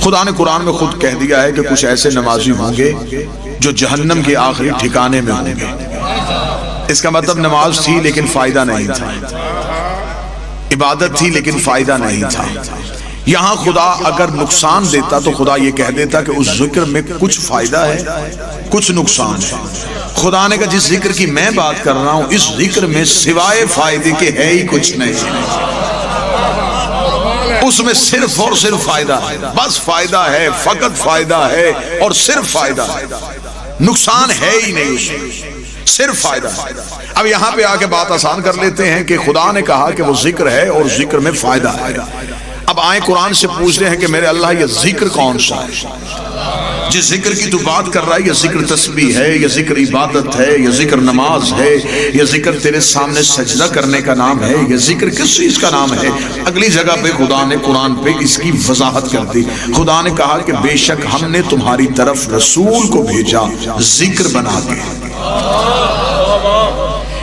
خدا نے قرآن میں خود کہہ دیا ہے کہ کچھ ایسے نمازی ہوں گے جو جہنم کے آخری ٹھکانے میں ہوں گے۔ اس کا مطلب نماز تھی لیکن فائدہ نہیں تھا، عبادت تھی لیکن فائدہ نہیں تھا۔ یہاں خدا اگر نقصان دیتا تو خدا یہ کہہ دیتا کہ اس ذکر میں کچھ فائدہ ہے کچھ نقصان ہے۔ خدا نے کہا جس ذکر کی میں بات کر رہا ہوں اس ذکر میں سوائے فائدے کے ہے ہی کچھ نہیں، اس میں صرف اور صرف فائدہ ہے، بس فائدہ ہے، فقط فائدہ ہے اور صرف فائدہ ہے، نقصان ہے ہی نہیں، اس میں صرف فائدہ ہے۔ اب یہاں پہ آ کے بات آسان کر لیتے ہیں کہ خدا نے کہا کہ وہ ذکر ہے اور ذکر میں فائدہ ہے۔ اب آئیں قرآن سے پوچھ رہے ہیں کہ میرے اللہ یہ ذکر کون سا ہے جس ذکر کی تو بات کر رہا ہے؟ یہ ذکر تسبیح ہے، یہ ذکر عبادت ہے، یہ ذکر نماز ہے، یہ ذکر تیرے سامنے سجدہ کرنے کا نام ہے، یہ ذکر کس چیز کا نام ہے؟ اگلی جگہ پہ خدا نے قرآن پہ اس کی وضاحت کر دی۔ خدا نے کہا کہ بے شک ہم نے تمہاری طرف رسول کو بھیجا ذکر بنا کے۔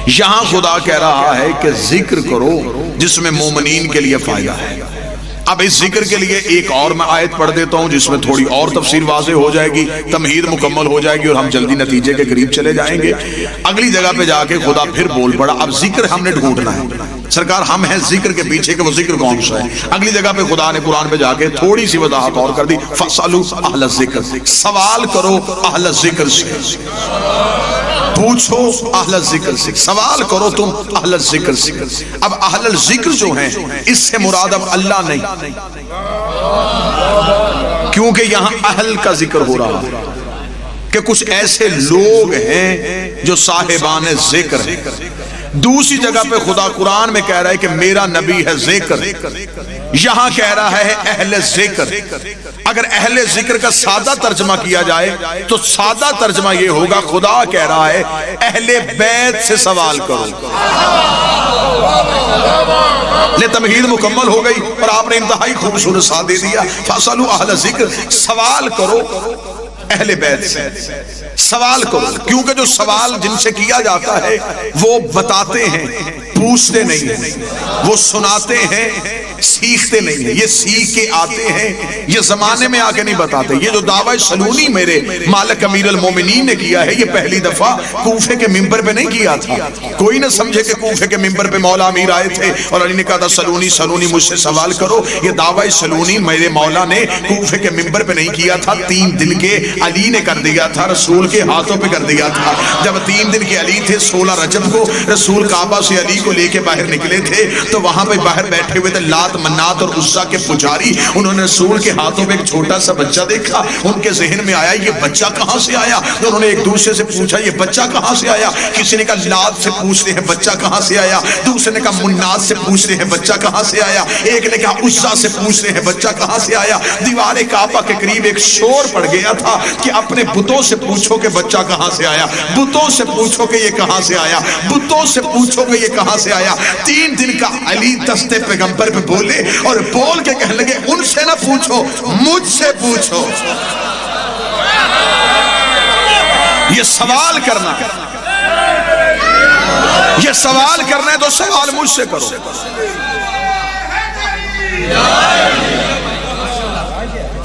یہاں خدا کہہ رہا ہے کہ ذکر کرو جس میں مومنین کے لیے فائدہ ہے۔ اب اس ذکر کے لیے ایک اور میں آیت پڑھ دیتا ہوں جس میں تھوڑی اور تفسیر واضح ہو جائے گی، تمہید مکمل ہو جائے گی اور ہم جلدی نتیجے کے قریب چلے جائیں گے۔ اگلی جگہ پہ جا کے خدا پھر بول پڑا، اب ذکر ہم نے ڈھونڈنا ہے، سرکار ہم ہیں ذکر کے پیچھے کہ وہ ذکر کون سا ہے۔ اگلی جگہ پہ خدا نے قرآن پہ جا کے تھوڑی سی وضاحت اور کر دی، فَاسْأَلُوا أَهْلَ الذِّكْرِ، سوال کرو اہل ذکر سے، پوچھو اہل ذکر سے، سوال کرو تم اہل ذکر سے۔ اب اہل ذکر جو ہیں اس سے مراد اب اللہ نہیں، کیونکہ یہاں اہل کا ذکر ہو رہا ہے کہ کچھ ایسے لوگ ہیں جو صاحبان ذکر ہیں۔ دوسری جگہ پہ خدا قرآن میں کہہ رہا ہے کہ میرا نبی ہے ذکر، یہاں کہہ رہا ہے اہل ذکر۔ اگر اہل ذکر کا سادہ ترجمہ کیا جائے تو سادہ ترجمہ یہ ہوگا، خدا کہہ رہا ہے اہل بیت سے سوال کرو۔ لے تمہید مکمل ہو گئی اور آپ نے انتہائی خوبصورت سا دے دیا، فَاسْأَلُوا أَهْلَ الذِّكْرِ، سوال کرو اہل بیت سے، سوال کرو، کیونکہ جو سوال جن سے کیا جاتا ہے وہ بتاتے ہیں، پوچھتے نہیں ہیں، وہ سناتے ہیں، سیکھتے نہیں ہیں، یہ سیکھ کے آتے ہیں، یہ زمانے میں آ کے نہیں بتاتے۔ یہ جو دعویٰ سلونی میرے مالک امیر المومنین نے کیا ہے، یہ پہلی دفعہ کوفے کے ممبر پہ نہیں کیا تھا۔ کوئی نہ سمجھے کہ کوفے کے ممبر پہ مولا امیر آئے تھے اور علی نے کہا تھا سلونی سلونی مجھ سے سوال کرو۔ یہ دعویٰ سلونی میرے مولا نے کوفے کے ممبر پہ نہیں کیا تھا، 3 دن کے علی نے کر دیا تھا، رسول کے ہاتھوں پہ کر دیا تھا۔ جب 3 دن کے علی تھے، 16 رجب کو رسول کعبہ سے علی کو لے کے باہر نکلے تھے، تو وہاں پہ باہر بیٹھے ہوئے تھے لات منات اور عزا کے پجاری۔ انہوں نے رسول کے ہاتھوں پہ ایک چھوٹا سا بچہ دیکھا، ان کے ذہن میں آیا یہ بچہ کہاں سے آیا؟ انہوں نے ایک دوسرے سے پوچھا یہ بچہ کہاں سے آیا؟ کسی نے کہا لات سے پوچھتے ہیں بچہ کہاں سے آیا، دوسرے نے کہا منات سے پوچھتے ہیں بچہ کہاں سے آیا، ایک نے کہا عزا سے پوچھتے ہیں بچہ کہاں سے آیا۔ دیوار کعبہ کے قریب ایک شور پڑ گیا تھا کہ اپنے بتوں سے پوچھو کہ بچہ کہاں سے آیا، بتوں سے پوچھو کہ یہ کہاں سے آیا، بتوں سے پوچھو کہ یہ کہاں سے آیا۔ 3 دن کا علی دستے پیغمبر پہ بولے اور بول کے کہنے لگے ان سے نہ پوچھو مجھ سے پوچھو۔ یہ سوال کرنا، یہ سوال کرنا ہے تو سوال مجھ سے کرو۔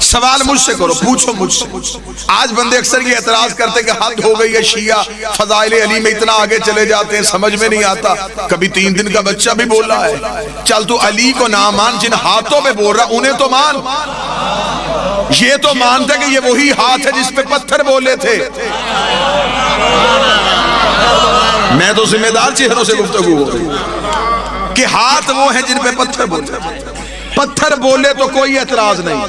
سوال مجھ سے کرو، پوچھو مجھ سے۔ آج بندے اکثر یہ اعتراض کرتے کہ حد ہو گئی ہے، شیعہ فضائل علی میں اتنا آگے چلے جاتے ہیں، سمجھ میں نہیں آتا۔ کبھی 3 دن کا بچہ بھی بول رہا ہے، چل تو علی کو نہ مان، جن ہاتھوں پہ بول رہا انہیں تو مان۔ یہ تو مانتے کہ یہ وہی ہاتھ ہے جس پہ پتھر بولے تھے۔ میں تو ذمہ دار چہروں سے گفتگو ہو گئی کہ ہاتھ وہ ہیں جن پہ پتھر بولے، پتھر بولے تو کوئی اعتراض نہیں،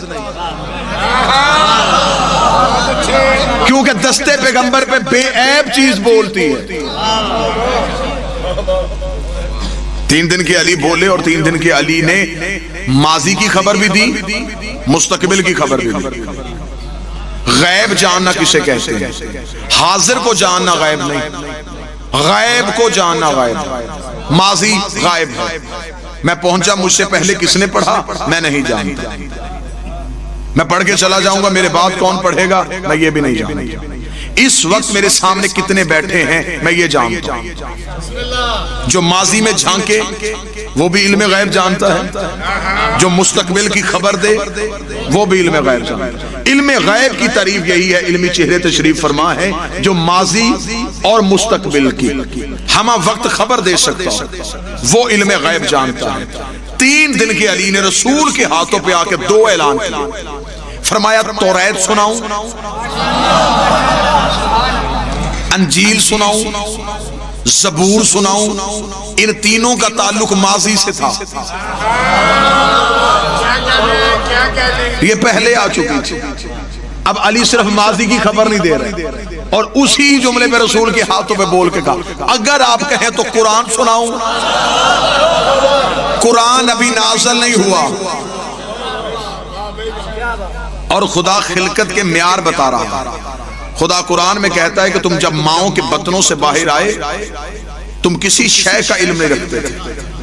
کیونکہ دستے پیغمبر پہ بے عیب چیز بولتی ہے۔ 3 دن کے علی بولے اور 3 دن کے علی نے ماضی کی خبر بھی دی، مستقبل کی خبر بھی دی۔ غیب جاننا کسے کہتے ہیں؟ حاضر کو جاننا غیب نہیں، غیب کو جاننا غیب۔ ماضی غائب ہے، میں پہنچا مجھ سے پہلے کس نے پڑھا میں نہیں جانتا، میں پڑھ کے چلا جاؤں گا میرے بعد کون پڑھے گا میں یہ بھی نہیں جانتا۔ اس وقت میرے سامنے کتنے بیٹھے ہیں میں یہ جانتا ہوں. جو ماضی میں جھانکے وہ بھی علم غیب جانتا ہے، جو مستقبل کی خبر دے وہ بھی علم غیب جانتا ہے. علم غیب کی تعریف یہی ہے، علمی چہرے تشریف فرما ہے جو ماضی اور مستقبل کی ہمہ وقت خبر دے سکتا ہو، وہ علم غیب جانتا ہے. 3 دن کے علی نے رسول کے ہاتھوں پہ آ کے 2 اعلان کیے. فرمایا توریت سناؤں، انجیل سناؤں، زبور سناؤں. ان تینوں کا تعلق ماضی سے تھا، یہ پہلے آ چکی تھی. اب علی صرف ماضی کی خبر نہیں دے رہے، اور اسی جملے پہ رسول کے ہاتھوں پہ بول کے کہا اگر آپ کہیں تو قرآن سناؤں. قرآن ابھی نازل نہیں ہوا، اور خدا خلقت کے معیار بتا رہا. خدا قرآن میں کہتا ہے کہ تم جب ماؤں کے بطنوں سے باہر آئے تم کسی شے کا علم نہیں رکھتے تھے.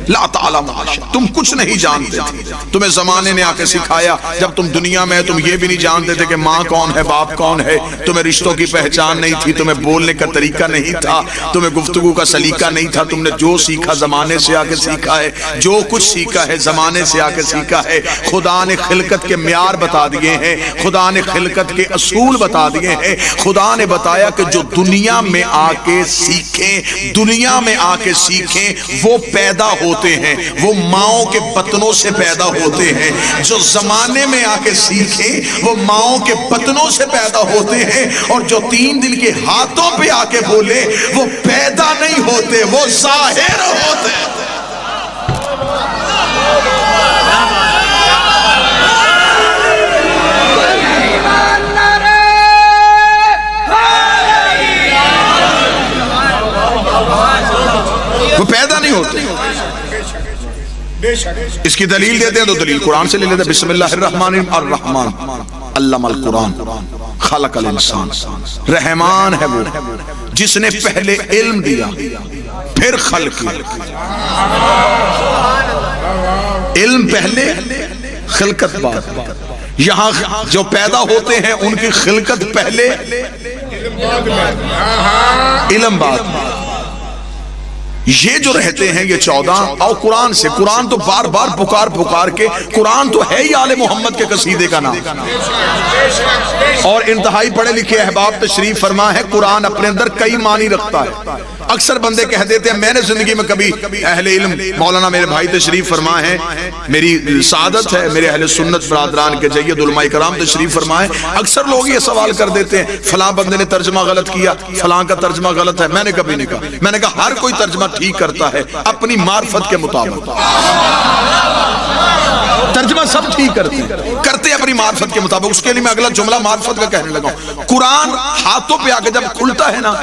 لا تعلم شیئا، تم کچھ نہیں جانتے تھے. تمہیں زمانے نے آ کے سکھایا. جب تم دنیا میں تم یہ بھی نہیں جانتے تھے کہ ماں کون ہے، باپ کون ہے. تمہیں رشتوں کی پہچان نہیں تھی، تمہیں بولنے کا طریقہ نہیں تھا، تمہیں گفتگو کا سلیقہ نہیں تھا. تم نے جو سیکھا زمانے سے آ کے سیکھا ہے، جو کچھ سیکھا ہے زمانے سے آ کے سیکھا ہے. خدا نے خلقت کے معیار بتا دیے ہیں، خدا نے خلقت کے اصول بتا دیے ہیں. خدا نے بتایا کہ جو دنیا میں آ کے سیکھیں، دنیا میں آ کے سیکھیں وہ پیدا ہوتے ہیں، وہ ماؤں کے بطنوں سے پیدا ہوتے ہیں. جو زمانے میں آ کے سیکھیں وہ ماؤں کے بطنوں سے پیدا ہوتے ہیں. اور جو 3 دن کے ہاتھوں پہ آ کے بولے وہ پیدا نہیں ہوتے، وہ ظاہر ہوتے ہیں. وہ پیدا نہیں ہوتے. اس کی دلیل دیتے ہیں تو دلیل قرآن سے لے لیتے ہیں. بسم اللہ الرحمن الرحمن علم القرآن خلق الانسان. رحمان ہے وہ جس نے پہلے علم دیا پھر خلق کیا. علم پہلے خلقت بعد. یہاں جو پیدا ہوتے ہیں ان کی خلقت پہلے علم بعد. یہ جو رہتے ہیں یہ 14 اور قرآن سے. قرآن تو بار بار پکار کے، قرآن تو ہے ہی آل محمد کے قصیدے کا نام. اور انتہائی پڑھے لکھے احباب تشریف فرما ہے قرآن اپنے اندر کئی معنی رکھتا ہے. اکثر بندے کہہ دیتے ہیں، میں نے زندگی میں کبھی اہل علم مولانا میرے بھائی تشریف فرما ہے، میری سعادت ہے میرے اہل سنت برادران کے جید علماء کرام تشریف فرما ہے. اکثر لوگ یہ سوال کر دیتے ہیں فلاں بندے نے ترجمہ غلط کیا، فلاں کا ترجمہ غلط ہے. میں نے کبھی نہیں کہا. میں نے کہا ہر کوئی ترجمہ ٹھیک کرتا ہے اپنی معرفت کے مطابق. ترجمہ سب ٹھیک کرتے ہیں اپنی معرفت کے مطابق. اس کے لیے میں اگلا جملہ معرفت کا کہنے لگا ہوں. قرآن ہاتھوں پہ آ کے جب کھلتا ہے نا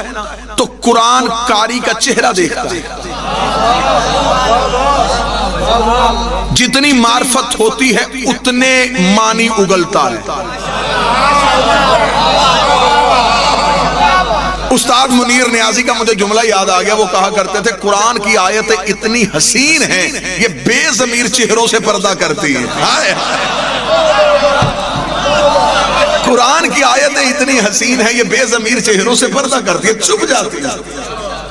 تو قرآن قاری کا چہرہ دیکھتا ہے. جتنی معرفت ہوتی ہے اتنے معنی اگلتا ہے. استاد منیر نیازی کا مجھے جملہ یاد آ گیا. وہ کہا کرتے تھے قرآن کی آیتیں اتنی حسین ہیں یہ بے ضمیر چہروں سے پردہ کرتی ہیں. قرآن کی آیتیں اتنی حسین ہیں یہ بے ضمیر چہروں سے پردہ کرتی ہے، چھپ جاتی ہے.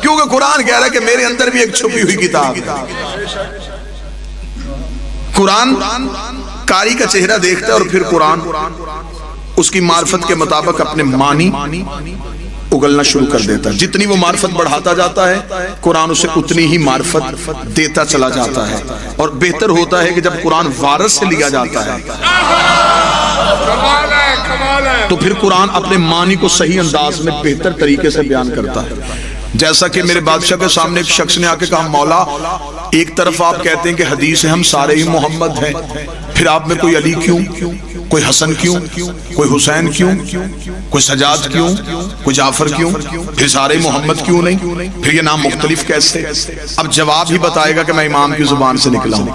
کیونکہ قرآن کہہ رہا ہے کہ میرے اندر بھی ایک چھپی ہوئی کتاب ہے. قرآن قاری کا چہرہ دیکھتا ہے اور پھر قرآن اس کی معرفت کے مطابق اپنے معنی اگلنا شروع کر دیتا ہے. جتنی وہ معرفت بڑھاتا جاتا ہے قرآن اسے اتنی ہی معرفت دیتا چلا جاتا ہے. اور بہتر ہوتا ہے کہ جب قرآن وارث سے لیا جاتا ہے تو پھر قرآن اپنے معنی کو صحیح انداز میں بہتر طریقے سے بیان کرتا ہے. جیسا کہ میرے بادشاہ کے سامنے ایک شخص نے آ کے کہا مولا ایک طرف آپ کہتے ہیں کہ حدیث ہے ہم سارے ہی محمد ہیں، پھر آپ میں کوئی علی کیوں، کوئی حسن کیوں، کوئی حسین کیوں، کوئی سجاد کیوں، کوئی جعفر کیوں، پھر سارے محمد کیوں نہیں، پھر یہ نام مختلف کیسے؟ اب جواب ہی بتائے گا کہ میں امام کی زبان سے نکلا ہوں.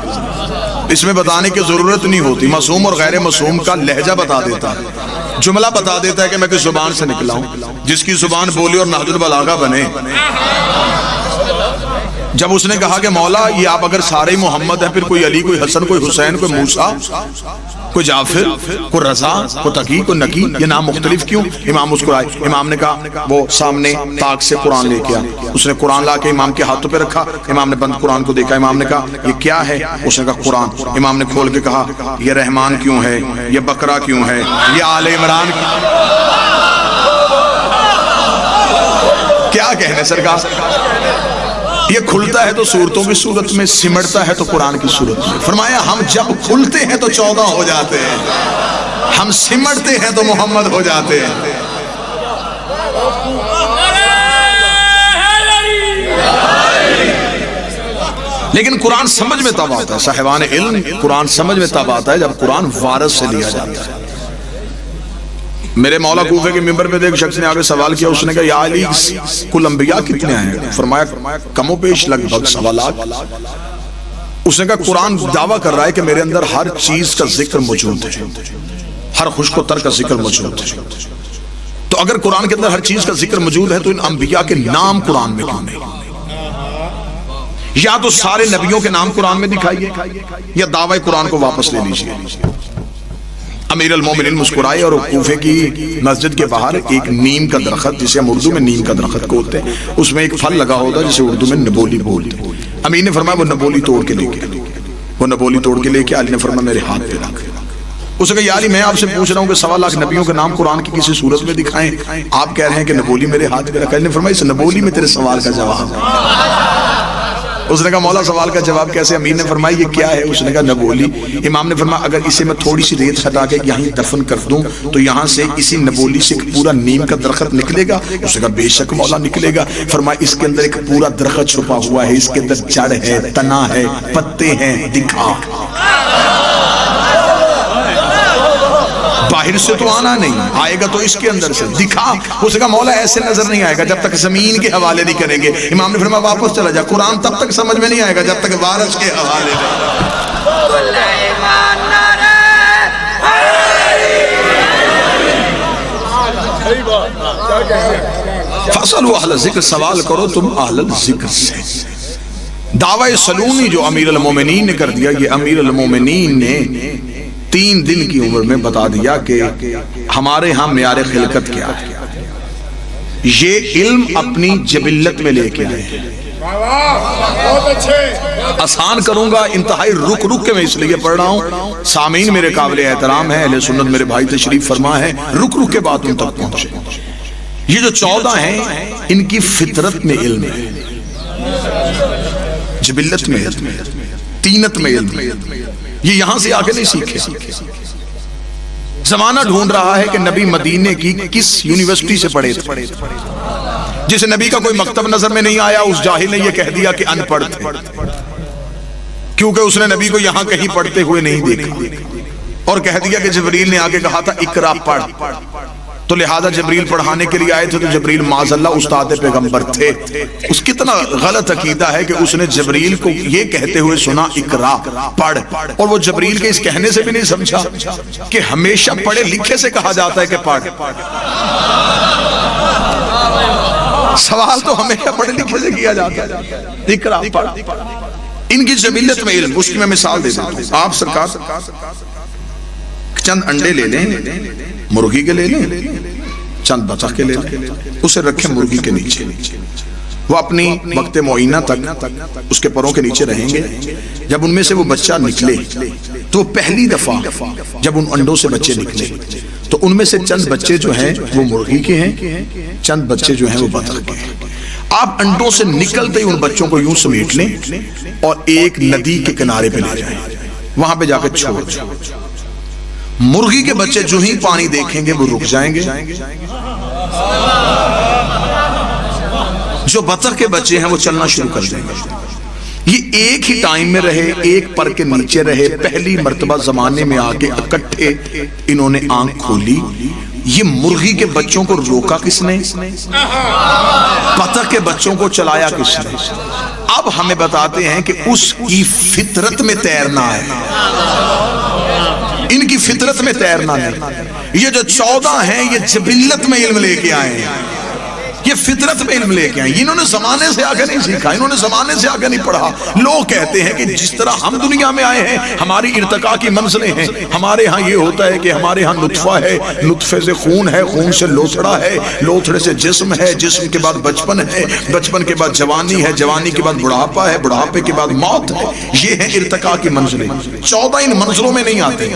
اس میں بتانے کی ضرورت نہیں ہوتی. معصوم اور غیر معصوم کا لہجہ بتا دیتا ہے، جملہ بتا دیتا ہے کہ میں کس زبان سے نکلا ہوں. جس کی زبان بولی اور نہج البلاغہ بنے. جب اس نے کہا کہ مولا یہ آپ اگر سارے محمد ہیں پھر کوئی علی، کوئی حسن، کوئی حسین، کوئی موسیٰ، کوئی جعفر، کوئی رضا، کوئی تقی، کوئی نقی، یہ نام مختلف کیوں؟ امام مسکرائے. امام نے کہا وہ سامنے طاق سے قرآن لے کے آیا، اس نے قرآن لا کے امام کے ہاتھوں پہ رکھا. امام نے بند قرآن کو دیکھا. امام نے کہا یہ کیا ہے؟ اس نے کہا قرآن. امام نے کھول کے کہا یہ رحمان کیوں ہے، یہ بقرہ کیوں ہے، یہ آل عمران کیا کہنے سرکار. یہ کھلتا ہے تو صورتوں کی صورت میں، سمٹتا ہے تو قرآن کی صورت میں. فرمایا ہم جب کھلتے ہیں تو 14 ہو جاتے ہیں، ہم سمٹتے ہیں تو محمد ہو جاتے ہیں. لیکن قرآن سمجھ میں تب آتا ہے صاحبان علم، قرآن سمجھ میں تب آتا ہے جب قرآن وارث سے لیا جاتا ہے. میرے مولا کوفے کے ممبر پہ ایک شخص نے آگے سوال کیا. اس نے کہا یا علی کل انبیاء کتنے ہیں؟ فرمایا کم و بیش لگ بھگ 1.25 لاکھ. اس نے کہا قرآن دعویٰ کر رہا ہے کہ میرے اندر ہر چیز کا ذکر موجود ہے، ہر خشک و تر کا ذکر موجود ہے. تو اگر قرآن کے اندر ہر چیز کا ذکر موجود ہے تو ان انبیاء کے نام قرآن میں کیوں نہیں؟ یا تو سارے نبیوں کے نام قرآن میں دکھائیے یا دعوی قرآن کو واپس لے لیجیے. امیر المومنین مسکرائے اور کوفے کی مسجد کے باہر ایک نیم کا درخت، جسے ہم اردو میں نیم کا درخت کہتے ہیں، اس میں ایک پھل لگا ہوتا ہے جسے اردو میں نبولی بولتے ہیں. امیر نے فرمایا وہ نبولی توڑ کے لے کے، وہ نبولی توڑ کے لے کے علی نے فرمایا میرے ہاتھ پہ رکھ. اس نے کہا یا علی میں آپ سے پوچھ رہا ہوں کہ 1.25 لاکھ نبیوں کے نام قرآن کی کسی صورت میں دکھائیں، آپ کہہ رہے ہیں کہ نبولی میرے ہاتھ پہ رکھا. علی نے فرمایا اس نبولی میں تیرے سوال کا جواب ہے. اس نے کہا مولا سوال کا جواب کیسے؟ امیر نے فرمایا یہ کیا ہے؟ اس نے کہا نبولی. امام نے فرمایا اگر اسے میں تھوڑی سی ریت ہٹا کے یہیں دفن کر دوں تو یہاں سے اسی نبولی سے ایک پورا نیم کا درخت نکلے گا؟ اس نے کہا بے شک مولا نکلے گا. فرمایا اس کے اندر ایک پورا درخت چھپا ہوا ہے، اس کے اندر جڑ ہے، تنا ہے، پتے ہیں. دکھا. باہر سے تو آنا نہیں، آئے گا تو اس کے اندر سے. دکھا. اس نے کہا مولا ایسے نظر نہیں آئے گا جب تک زمین کے حوالے نہیں کریں گے. امام نے فرمایا واپس چلا جا، قرآن تب تک سمجھ میں نہیں آئے گا جب تک وارث کے حوالے نہیں. فَاسْأَلُوا أَهْلَ الذِّكْرِ، سوال کرو تم اہل الذکر سے. دعوی سلونی جو امیر المومنین نے کر دیا، یہ امیر المومنین نے 3 دن کی عمر میں بتا دیا کہ ہمارے ہاں معیار خلقت کیا ہے. یہ علم اپنی جبلت میں لے کے آئے. آسان کروں گا، انتہائی رک رک کے میں اس لیے پڑھ رہا ہوں. سامعین میرے قابل احترام ہیں، اہل سنت میرے بھائی تشریف فرما ہے، رک رک کے بات ان تک پہنچے. یہ جو 14 ہیں ان کی فطرت میں علم ہے، جبلت میں علم ہے، تینت میں علم ہے. یہ یہاں سے آگے نہیں سیکھے. زمانہ ڈھونڈ رہا ہے کہ نبی مدینے کی کس یونیورسٹی سے پڑھے تھے. جس نبی کا کوئی مکتب نظر میں نہیں آیا اس جاہل نے یہ کہہ دیا کہ ان پڑھ تھے، کیونکہ اس نے نبی کو یہاں کہیں پڑھتے ہوئے نہیں دیکھا، اور کہہ دیا کہ جبریل نے آگے کہا تھا اقرا پڑھ، تو لہذا جبریل پڑھانے کے لیے آئے تھے تو جبریل معاذ اللہ استاد پیغمبر تھے. اس کتنا غلط عقیدہ ہے کہ اس نے جبریل کو یہ کہتے ہوئے سنا اقرا پڑھ، اور وہ جبریل کے اس کہنے سے بھی نہیں سمجھا کہ ہمیشہ پڑھے لکھے سے کہا جاتا ہے کہ پڑھ. سوال تو ہمیشہ پڑھے لکھے سے کیا جاتا ہے، اقرا پڑھ. ان کی جبلت میں علم. اس کی میں مثال دے دیتا ہوں. آپ سرکار چند انڈے لے لیں، مرغی کے لے لیں، چند بطخ کے لے لیں، اسے رکھیں مرغی کے نیچے. وہ اپنی وقت معینہ تک اس کے پروں کے نیچے رہیں گے. جب ان میں سے وہ بچہ نکلے تو پہلی دفعہ جب ان انڈوں سے بچے نکلے تو ان میں سے چند بچے جو ہیں وہ مرغی کے ہیں، چند بچے جو ہیں وہ بطخ کے ہیں. آپ انڈوں سے نکلتے ہی ان بچوں کو یوں سمیٹ لیں اور ایک ندی کے کنارے پہ لے جائیں، وہاں پہ جا کے چھوڑ دیں. مرغی کے بچے جو ہی پانی دیکھیں گے وہ رک جائیں گے، جو بطخ کے بچے ہیں وہ چلنا شروع کر دیں گے. یہ ایک ہی ٹائم میں رہے، ایک پر کے نیچے رہے. پہلی مرتبہ زمانے میں آکے اکٹھے انہوں نے آنکھ کھولی. یہ مرغی کے بچوں کو روکا کس نے؟ بطخ کے بچوں کو چلایا کس نے؟ اب ہمیں بتاتے ہیں کہ اس کی فطرت میں تیرنا ہے، ان کی فطرت میں تیرنا نہیں. یہ جو 14 ہیں یہ جبلت میں علم لے کے آئے ہیں. یہ فطرت میں علم لے کے آئیں. انہوں نے زمانے سے آگے نہیں سیکھا, انہوں نے زمانے سے آگے نہیں پڑھا. لوگ کہتے ہیں کہ جس طرح ہم دنیا میں آئے ہیں ہماری ارتقاء کی منزلیں ہیں. ہمارے ہاں یہ ہوتا ہے کہ ہمارے ہاں نطفہ ہے, نطفے سے خون ہے, خون سے لوتھڑا ہے, لوتھڑے سے جسم ہے, جسم کے بعد بچپن ہے, بچپن کے بعد جوانی ہے, جوانی کے بعد بڑھاپا ہے, بڑھاپے کے بعد موت ہے. یہ ہے ارتقاء کی منزلیں. 14 ان منزلوں میں نہیں آتے.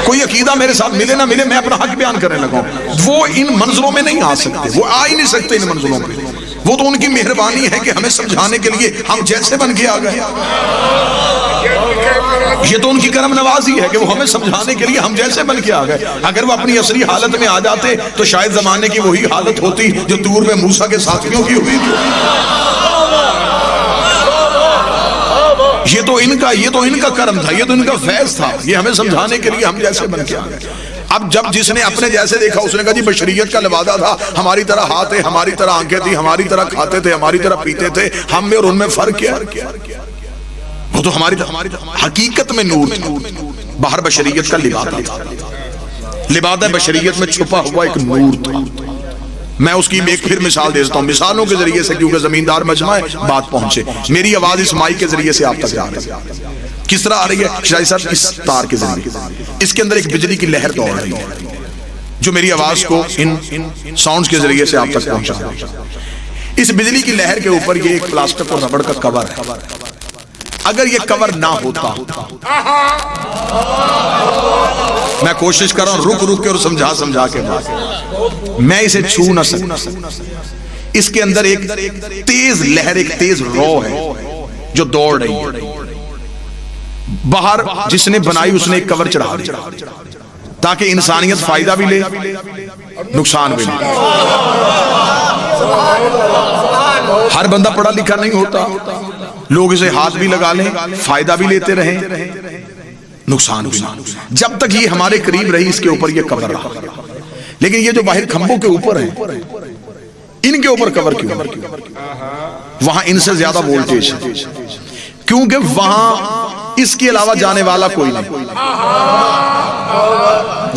کوئی عقیدہ میرے ساتھ ملے نہ ملے, میں اپنا حق بیان کرنے لگا, وہ ان منزلوں میں نہیں آ سکتے, وہ آ ہی نہیں سکتے ان منزلوں پہ. وہ تو ان کی مہربانی ہے کہ ہمیں سمجھانے کے لیے ہم جیسے بن کے آ گئے. یہ تو ان کی کرم نوازی ہے کہ وہ ہمیں سمجھانے کے لیے ہم جیسے بن کے آ گئے. اگر وہ اپنی اصلی حالت میں آ جاتے تو شاید زمانے کی وہی حالت ہوتی جو طور میں موسیٰ کے ساتھیوں کی ہوئی تھی. یہ تو ان کا کرم تھا, یہ تو ان کا فیض تھا, یہ ہمیں سمجھانے کے لیے ہم جیسے بن کے آ گئے. اب جب جس نے اپنے جیسے دیکھا اس نے کہا جی بشریت کا لبادہ تھا, ہماری طرح ہاتھ ہے, ہماری طرح آنکھیں تھی, ہماری طرح کھاتے تھے, ہماری طرح پیتے تھے, ہم میں اور ان میں فرق کیا. وہ تو ہماری حقیقت میں نور تھا, باہر بشریت کا لبادہ تھا. لبادہ بشریت میں چھپا ہوا ایک نور تھا. میں اس کی ایک پھر مثال دیتا ہوں, مثالوں کے ذریعے سے, کیونکہ زمیندار مجمع ہے, بات پہنچے. میری آواز اس مائک کے ذریعے سے آپ تک جا رہی ہے. کس طرح آ رہی ہے شاہد صاحب؟ اس تار کے ذریعے. اس کے اندر ایک بجلی کی لہر دوڑ رہی ہے جو میری آواز کو ان ساؤنڈز کے ذریعے سے آپ تک پہنچا رہی ہے. اس بجلی کی لہر کے اوپر یہ ایک پلاسٹک اور ربڑ کا کور ہے. اگر یہ کور نہ ہوتا, میں کوشش کر رہا ہوں رک کے اور سمجھا کے بات, میں اسے چھو نہ سکتا. اس کے اندر ایک تیز لہر, ایک تیز رو ہے جو دوڑ رہی ہے. باہر جس نے بنائی اس نے ایک کور چڑھا دیا تاکہ انسانیت فائدہ بھی لے, نقصان بھی لے. ہر بندہ پڑھا لکھا نہیں ہوتا, لوگ اسے ہاتھ بھی لگا لیں, فائدہ بھی لیتے رہیں, نقصان بھی. جب تک یہ ہمارے قریب رہی اس کے اوپر یہ کور رہا. لیکن یہ جو باہر کھمبوں کے اوپر ہے, ان کے اوپر کور کیوں؟ وہاں ان سے زیادہ وولٹیج ہے, کیونکہ وہاں اس کے علاوہ جانے والا کوئی نہیں.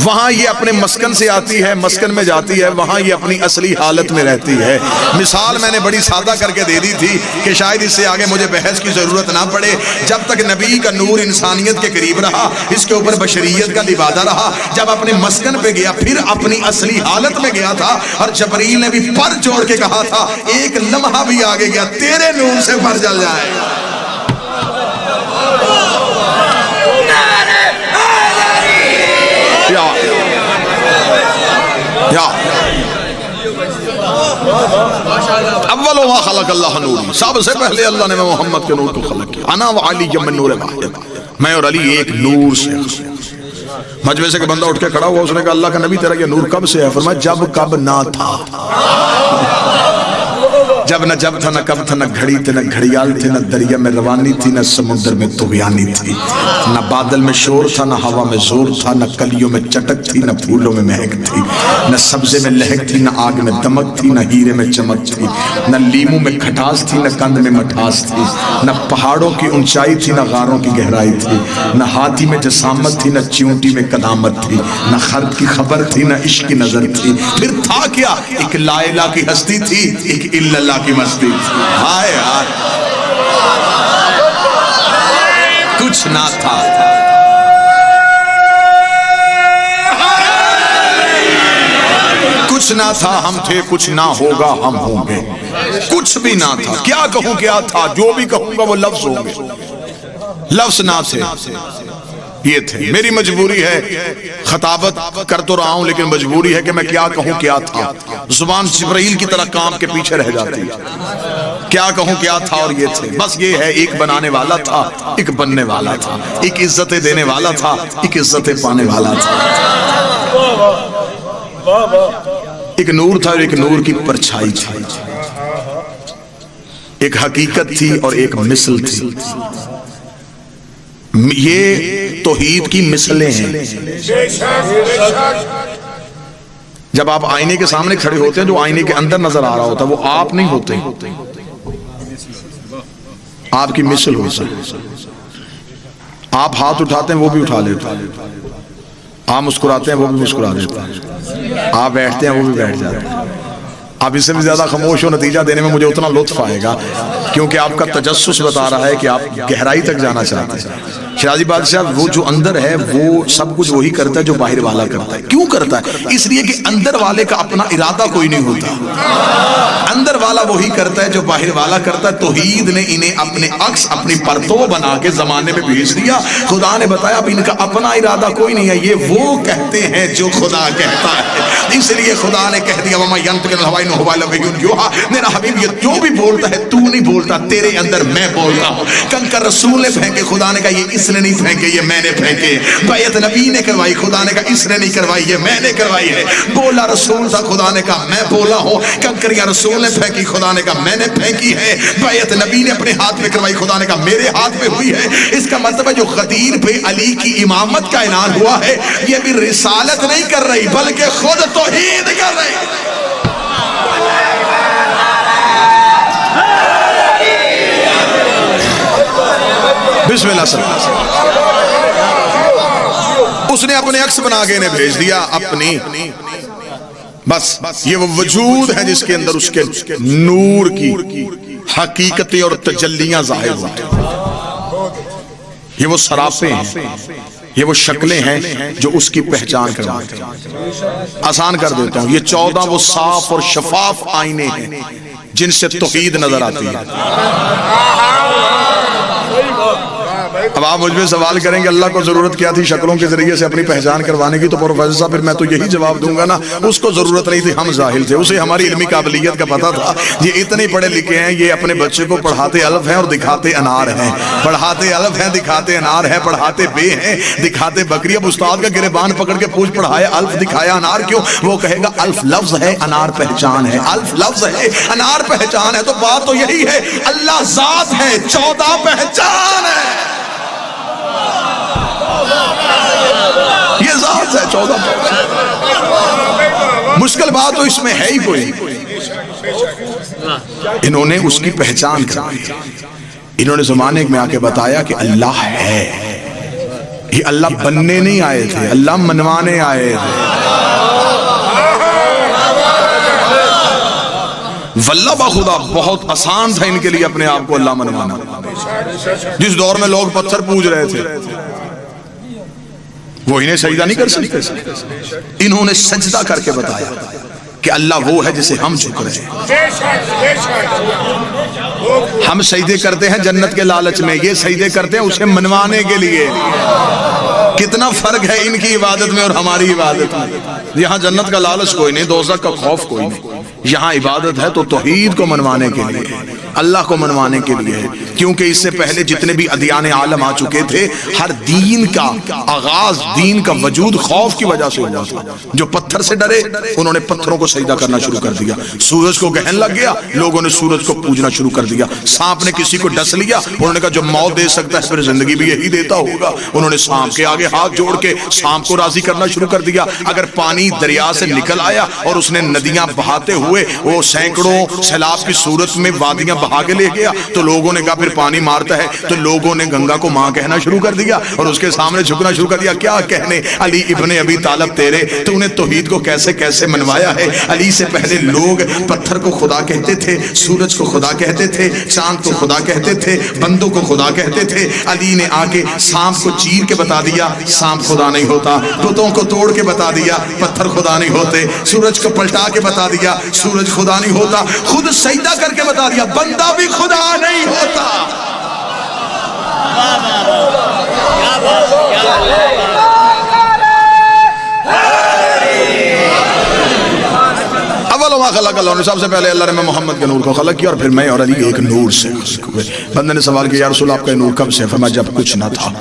وہاں یہ اپنے مسکن سے آتی ہے, مسکن میں جاتی ہے, وہاں یہ اپنی اصلی حالت میں رہتی ہے. مثال میں نے بڑی سادہ کر کے دے دی تھی کہ شاید اس سے آگے مجھے بحث کی ضرورت نہ پڑے. جب تک نبی کا نور انسانیت کے قریب رہا, اس کے اوپر بشریت کا لبادہ رہا, جب اپنے مسکن پہ گیا پھر اپنی اصلی حالت میں گیا تھا. اور جبریل نے بھی پر جوڑ کے کہا تھا ایک لمحہ بھی آگے گیا تیرے نور سے پر جل جائے گا. اول ما خلق اللہ نور, سب سے پہلے اللہ نے محمد کے نور کو خلق کیا. انا وعلی من نور واحد, میں اور علی ایک نور سے. مجمع سے کہ بندہ اٹھ کے کھڑا ہوا, اس نے کہا اللہ کا نبی تیرا یہ نور کب سے ہے؟ فرمایا جب کب نہ تھا. جب نہ جب تھا, نہ کب تھا, نہ گھڑی تھی, نہ گھڑیال تھی, نہ دریا میں روانی تھی, نہ سمندر میں طغیانی تھی, نہ بادل میں شور تھا, نہ ہوا میں زور تھا, نہ کلیوں میں چٹک تھی, نہ پھولوں میں مہک تھی, نہ سبزے میں لہک تھی, نہ آگ میں دمک تھی, نہ ہیرے میں چمک تھی, نہ لیموں میں کھٹاس تھی, نہ کند میں مٹھاس تھی, نہ پہاڑوں کی اونچائی تھی, نہ غاروں کی گہرائی تھی, نہ ہاتھی میں جسامت تھی, نہ چیونٹی میں قدامت تھی, نہ خرد کی خبر تھی, نہ عشق کی نظر تھی. پھر تھا کیا؟ ایک لا الہ کی ہستی تھی, ایک الا اللہ کی مستی تھی. ہائے ہائے, کچھ نہ تھا. کچھ نہ تھا ہم تھے, کچھ نہ ہوگا ہم ہوں گے. کچھ بھی نہ تھا, کیا کہوں کیا تھا, جو بھی کہوں گا وہ لفظ ہوں گے. لفظ نہ تھے, یہ تھے. میری مجبوری ہے, خطابت کر تو رہا ہوں لیکن مجبوری ہے کہ میں کیا کہوں کیا تھا. زبان جبرائیل کی طرح کام کے پیچھے رہ جاتی ہے. کیا کہوں کیا تھا, اور یہ تھے. بس یہ ہے, ایک بنانے والا تھا, ایک بننے والا تھا, ایک عزت دینے والا تھا, ایک عزت پانے والا تھا. ایک نور تھا اور ایک نور کی پرچھائی تھی. ایک حقیقت تھی اور ایک مثل تھی. یہ توحید کی مثلیں ہیں. جب آپ آئینے کے سامنے کھڑے ہوتے ہیں, جو آئینے کے اندر نظر آ رہا ہوتا ہے وہ آپ نہیں ہوتے, آپ کی مثل ہوتا ہے. آپ ہاتھ اٹھاتے ہیں وہ بھی اٹھا لیتے ہیں, آپ مسکراتے ہیں وہ بھی مسکرا دیتے ہیں, آپ بیٹھتے ہیں وہ بھی بیٹھ جاتے ہیں. آپ اس سے بھی زیادہ خاموش ہو، نتیجہ دینے میں مجھے اتنا لطف آئے گا، کیونکہ آپ کا تجسس بتا رہا ہے کہ آپ گہرائی تک جانا چاہتے ہیں۔ شیرازی بادشاہ وہ جو اندر ہے وہ سب کچھ وہی کرتا ہے جو باہر والا کرتا ہے۔ کیوں کرتا ہے؟ اس لیے کہ اندر والے کا اپنا ارادہ کوئی نہیں ہوتا، اندر والا وہی کرتا ہے جو باہر والا کرتا ہے۔ توحید نے انہیں اپنے عکس، اپنی پرتو بنا کے زمانے میں بھیج دیا۔ خدا نے بتایا اب ان کا اپنا ارادہ کوئی نہیں ہے، یہ وہ کہتے ہیں جو خدا کہتا ہے۔ اس لیے خدا نے کہہ دیا وَمَا يَنْطِقُ عَنِ الْهَوَىٰ إِنْ هُوَ إِلَّا وَحْيٌ يُوحَىٰ، میرا حبیب یہ جو بھی بولتا ہے تو نہیں بولتا، تیرے اندر میں بولتا ہوں۔ کنکر رسول نے پھینکے، خدا نے کہا یہ اس نے نہیں پھینکے، یہ میں نے پھینکے۔ بیعت نبی نے کروائی، خدا نے کہا اس نے نہیں کروائی، یہ میں نے کروائی ہے۔ بولا رسول تھا، خدا نے کہا میں بولا ہوں۔ کنکر یا رسول نے پھینکی، خدا نے کہا میں نے پھینکی ہے۔ بیعت نبی نے اپنے ہاتھ میں کروائی، خدا نے کہا میرے ہاتھ میں ہوئی ہے۔ اس کا مطلب ہے جو غدیر پہ علی کی امامت کا اعلان ہوا ہے، یہ بھی رسالت نہیں کر رہی بلکہ خود توحید کر رہی۔ بسم اللہ صلی اللہ علیہ وسلم۔ اس نے اپنے عکس بنا کے انہیں بھیج دیا اپنی، بس یہ وہ وجود ہے جس کے اندر اس کے نور کی حقیقتیں اور تجلیاں ظاہر ہوتی ہیں۔ یہ وہ سراپے ہیں، یہ وہ شکلیں ہیں جو اس کی پہچان کرواتے ہیں۔ آسان کر دیتا ہوں، یہ 14 وہ صاف اور شفاف آئینے ہیں جن سے توحید نظر آتی ہے۔ اب آپ مجھ میں سوال کریں گے اللہ کو ضرورت کیا تھی شکلوں کے ذریعے سے اپنی پہچان کروانے کی؟ تو پروفیسر صاحب پھر میں تو یہی جواب دوں گا نا، اس کو ضرورت نہیں تھی، ہم جاہل تھے، اسے ہماری علمی قابلیت کا پتہ تھا۔ یہ اتنے پڑھے لکھے ہیں، یہ اپنے بچے کو پڑھاتے الف ہیں اور دکھاتے انار ہیں، پڑھاتے الف ہیں دکھاتے انار ہیں، پڑھاتے بے ہیں دکھاتے بکری۔ اب استاد کا گریبان پکڑ کے پوچھ پڑھایا الف دکھایا انار کیوں؟ وہ کہے گا الف لفظ ہے، انار پہچان ہے، الف لفظ ہے، انار پہچان ہے۔ تو بات تو یہی ہے، اللہ ذات ہے، 14 پہچان ہے، یہ ذات ہے 14 پہچان۔ مشکل بات تو اس میں ہے ہی کوئی۔ انہوں نے اس کی پہچان کرائی، انہوں نے زمانے میں آ کے بتایا کہ اللہ ہے۔ یہ اللہ بننے نہیں آئے تھے، اللہ منوانے آئے تھے۔ واللہ بخدا بہت آسان تھا ان کے لیے اپنے آپ کو اللہ منوانا۔ جس دور میں لوگ پتھر پوج رہے تھے وہ انہیں سجدہ نہیں کر سکتے، انہوں نے سجدہ کر کے بتایا کہ اللہ وہ ہے جسے ہم جھک رہے ہیں۔ ہم سجدے کرتے ہیں جنت کے لالچ میں، یہ سجدے کرتے ہیں اسے منوانے کے لیے۔ کتنا فرق ہے ان کی عبادت میں اور ہماری عبادت میں۔ یہاں جنت کا لالچ کوئی نہیں، دوزخ کا خوف کوئی نہیں، یہاں عبادت ہے تو توحید کو منوانے کے لیے، اللہ کو منوانے کے لیے ہے۔ کیونکہ اس سے پہلے جتنے بھی ادیان عالم آ چکے تھے، ہر دین کا آغاز، دین کا وجود خوف کی وجہ سے ہوا تھا۔ جو پتھر سے ڈرے انہوں نے پتھروں کو سجدہ کرنا شروع کر دیا، سورج کو گہن لگ گیا لوگوں نے سورج کو پوجنا شروع کر دیا، سانپ نے کسی کو ڈس لیا انہوں نے کہا جو موت دے سکتا ہے پھر زندگی بھی یہی دیتا ہوگا، انہوں نے سانپ کے آگے ہاتھ جوڑ کے سانپ کو راضی کرنا شروع کر دیا۔ اگر پانی دریا سے نکل آیا اور اس نے ندیاں بہاتے ہوئے وہ سینکڑوں سیلاب کی صورت میں وادیاں بہا کے لے گیا تو لوگوں نے کہا پھر پانی مارتا ہے، تو لوگوں نے گنگا کو ماں کہنا شروع کر دیا اور اس کے سامنے جھکنا شروع کر دیا۔ کیا کہنے علی ابن ابی طالب تیرے، تو انہیں توحید کو کیسے کیسے منوایا ہے۔ علی سے پہلے لوگ پتھر کو خدا کہتے تھے، سورج کو خدا کہتے تھے، چاند کو خدا کہتے تھے، بندوں کو خدا کہتے تھے۔ علی نے آ کے سانپ کو چیر کے بتا دیا سانپ خدا نہیں ہوتا، بتوں کو توڑ کے بتا دیا پتھر خدا نہیں ہوتے، سورج کو پلٹا کے بتا دیا سورج خدا نہیں ہوتا، خود سجدہ کر کے بتا دیا بندہ بھی خدا نہیں ہوتا۔ اول ما خلق اللہ نے سب سے پہلے اللہ نے محمد کے نور کو خلق کیا اور پھر میں اور علی ایک نور سے خلق ہوئے۔ بندے نے سوال کیا یا رسول آپ کا نور کب سے؟ فرمایا جب کچھ نہ تھا۔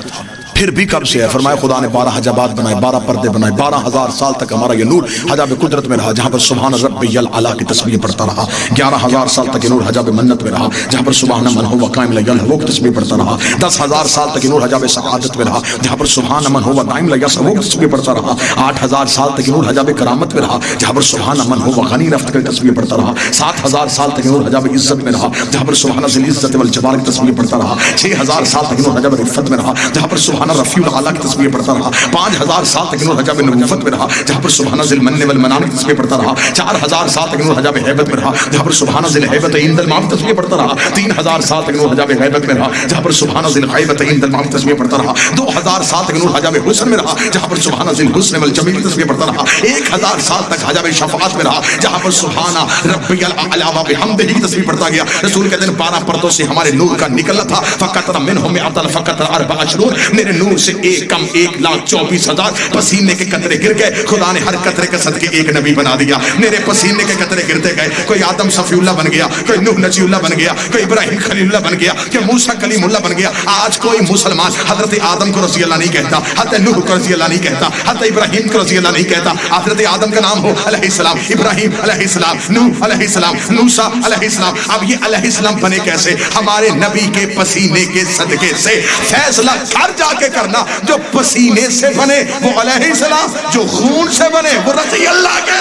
پھر بھی کب سے ہے؟ فرمایا خدا نے 12 حجابات بنائے، 12 پردے بنائے، 12,000 سال تک ہمارا یہ نور حجاب قدرت میں رہا جہاں پر سبحان ربی الاعلی کی تسبیح پڑھتا رہا۔ 11,000 سال تک یہ نور حجاب منت میں رہا جہاں پر سبحان من هو قائم لا یلهو کی تسبیح پڑھتا رہا۔ 10,000 سال تک یہ نور حجاب سعادت میں رہا جہاں پر سبحان من هو دائم لا یسهو کی تسبیح پڑھتا رہا۔ 8,000 سال تک یہ نور حجاب کرامت میں رہا جہاں پر سبحان من هو غنی رفت کی تسبیح پڑھتا رہا۔ 7,000 سال تک یہ نور حجاب عزت میں رہا جہاں پر سبحان ذی العزت والجبار کی تسبیح پڑھتا رہا۔ 6,000 سال تک یہ نور حجاب رفت میں رہا جہاں پر سبحان رفیع الاعلیٰ کی تسبیح پڑھتا رہا، 5000 سال تک نور حجاب نبوت میں رہا جہاں پر سبحان ذی المن والمنان کی تسبیح پڑھتا رہا، 4000 سال تک نور حجاب ہیبت میں رہا جہاں پر سبحان ذی الہیبت عند المعاد تسبیح پڑھتا رہا، 3000 سال تک نور حجاب غیبت میں رہا جہاں پر سبحان ذی الغیبت عند المعاد تسبیح پڑھتا رہا، 2000 سال تک نور حجاب حسن میں رہا جہاں پر سبحان ذی الحسن والجمیل تسبیح پڑھتا رہا، 1000 سال تک حجاب شفاعت میں رہا جہاں پر سبحان ربی الاعلی وبحمدہ کی تسبیح پڑھتا گیا۔ رسول کہتے ہیں 12 پردوں سے ہمارے نور کا نکلنا تھا، فقطر منہم عطل فقطر 24، میرے نور سے ایک کم 1,24,000 پسینے کے قطرے گر گئے، خدا نے ہر قطرے کا صدقے ایک نبی بنا دیا، میرے پسینے کے قطرے گرتے گئے، کوئی آدم صفی اللہ بن گیا، کوئی نوح نجی اللہ بن گیا، کوئی ابراہیم خلیل اللہ بن گیا، کوئی موسیٰ کلیم اللہ بن گیا۔ آج کوئی مسلمان حضرت آدم کو رضی اللہ نہیں کہتا، حضرت نوح کو رضی اللہ نہیں کہتا، حضرت ابراہیم کو رضی اللہ نہیں کہتا، حضرت آدم کا نام ہو علیہ السلام، ابراہیم علیہ السلام، نوح علیہ السلام، موسیٰ علیہ السلام۔ اب یہ علیہ السلام بنے کیسے؟ ہمارے نبی کے پسینے کے صدقے سے۔ فیصلہ گھر جا کے کرنا، جو پسینے سے بنے وہ علیہ السلام، جو خون سے بنے وہ رضی اللہ کے۔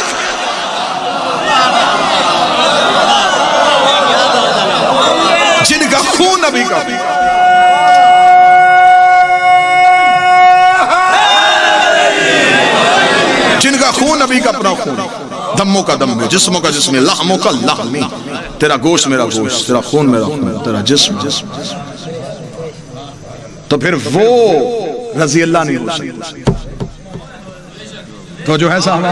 جن کا خون نبی کا، جن کا خون نبی کا اپنا خون، دموں کا دم ہے، جسموں کا جسم ہے، لحموں کا لحم، تیرا گوشت میرا گوشت، تیرا خون میرا خون، تیرا جسم جسم، تو پھر وہ رضی اللہ نہیں ہو سکتا۔ تو جو ہے صاحبہ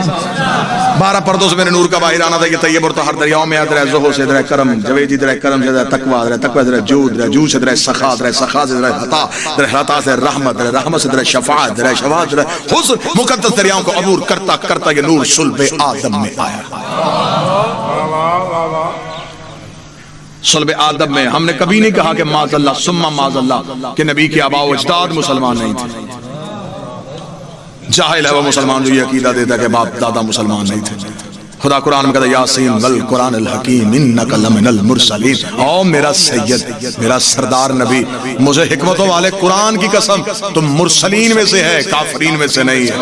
12 پردوں سے میرے نور کا باہر آنا تھا کہ طیب اور طاہر دریاؤں میں در زہو سے در کرم، جویدی در کرم سے در تقوی، در تقوی سے در جود، در جود سے در سخا، در سخا سے در عطا، در عطا سے رحمت، در رحمت سے در شفاعت، در شفاعت سے در حسن۔ مقدس دریاؤں کو عبور کرتا کرتا یہ نور صلب آدم میں آیا۔ صلب آدم میں ہم نے کبھی نہیں کہا کہ معاذ اللہ ثم معاذ اللہ کہ نبی کے آباء و اجداد مسلمان نہیں تھے۔ جاہل ہے وہ مسلمان جو یہ عقیدہ دیتا کہ باپ دادا مسلمان نہیں تھے۔ خدا قرآن میں کہتا ہے یاسین والقرآن الحکیم انک لمن المرسلین، او میرا سید، میرا سردار نبی، مجھے حکمتوں والے قرآن کی قسم تم مرسلین میں سے ہے، کافرین میں سے نہیں ہے۔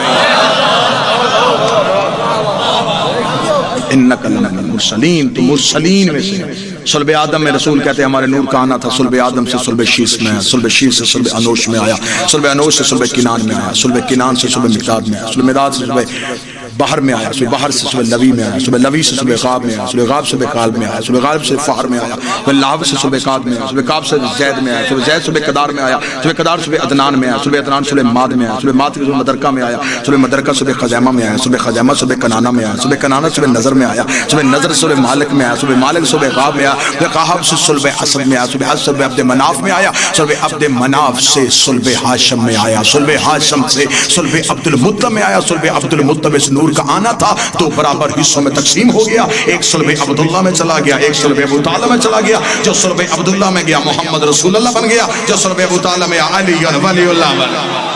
انک لمن المرسلین، تم مرسلین میں سے۔ صلب آدم میں رسول کہتے ہیں ہمارے نور کا آنا تھا، صلب آدم سے صلب شیس میں آیا، صلب شیس سے صلب انوش میں آیا، صلب انوش سے صلب کنان میں آیا، صلب کنان سے صلب مقداد میں آیا، صلب مقداد سے صلب بحر میں آیا، صلب بحر سے صلب لوی میں آیا، صلب لوی سے صلب غاب میں آیا، صلب غاب سے قالب میں آیا، صلب غالب سے فہر میں آیا، صلب لہب سے صلب قاد میں آیا، صلب قاب سے زید میں آیا، صلب زید صلب قدار میں آیا، صلب قدار صلب عدنان میں آیا، صلب عدنان صلب ماد میں آیا، صلب ماد صلب مدرکہ میں آیا، صلب مدرکہ صلب خزیمہ میں آیا، صلب خزیمہ صلب کنانہ میں آیا، صلب کنانہ صلب نظر میں آیا، صلب نظر صلب مالک میں آیا، صلب مالک صلب غاب میں آیا، صلب قاہب سے صلب حسد میں آیا، صلب حسد صلب عبد مناف میں آیا، صلب عبد مناف سے صلب ہاشم میں آیا، صلب ہاشم سے صلب عبد المطلب میں آیا، صلب عبد المطلب اس نور کا آنا تھا تو برابر حصوں میں تقسیم ہو گیا، ایک صلب عبداللہ میں چلا گیا، ایک صلب ابو طالب میں چلا گیا، جو صلب عبداللہ میں گیا محمد رسول اللہ بن گیا، جو صلب ابو طالب میں علی ولی اللہ بن گیا۔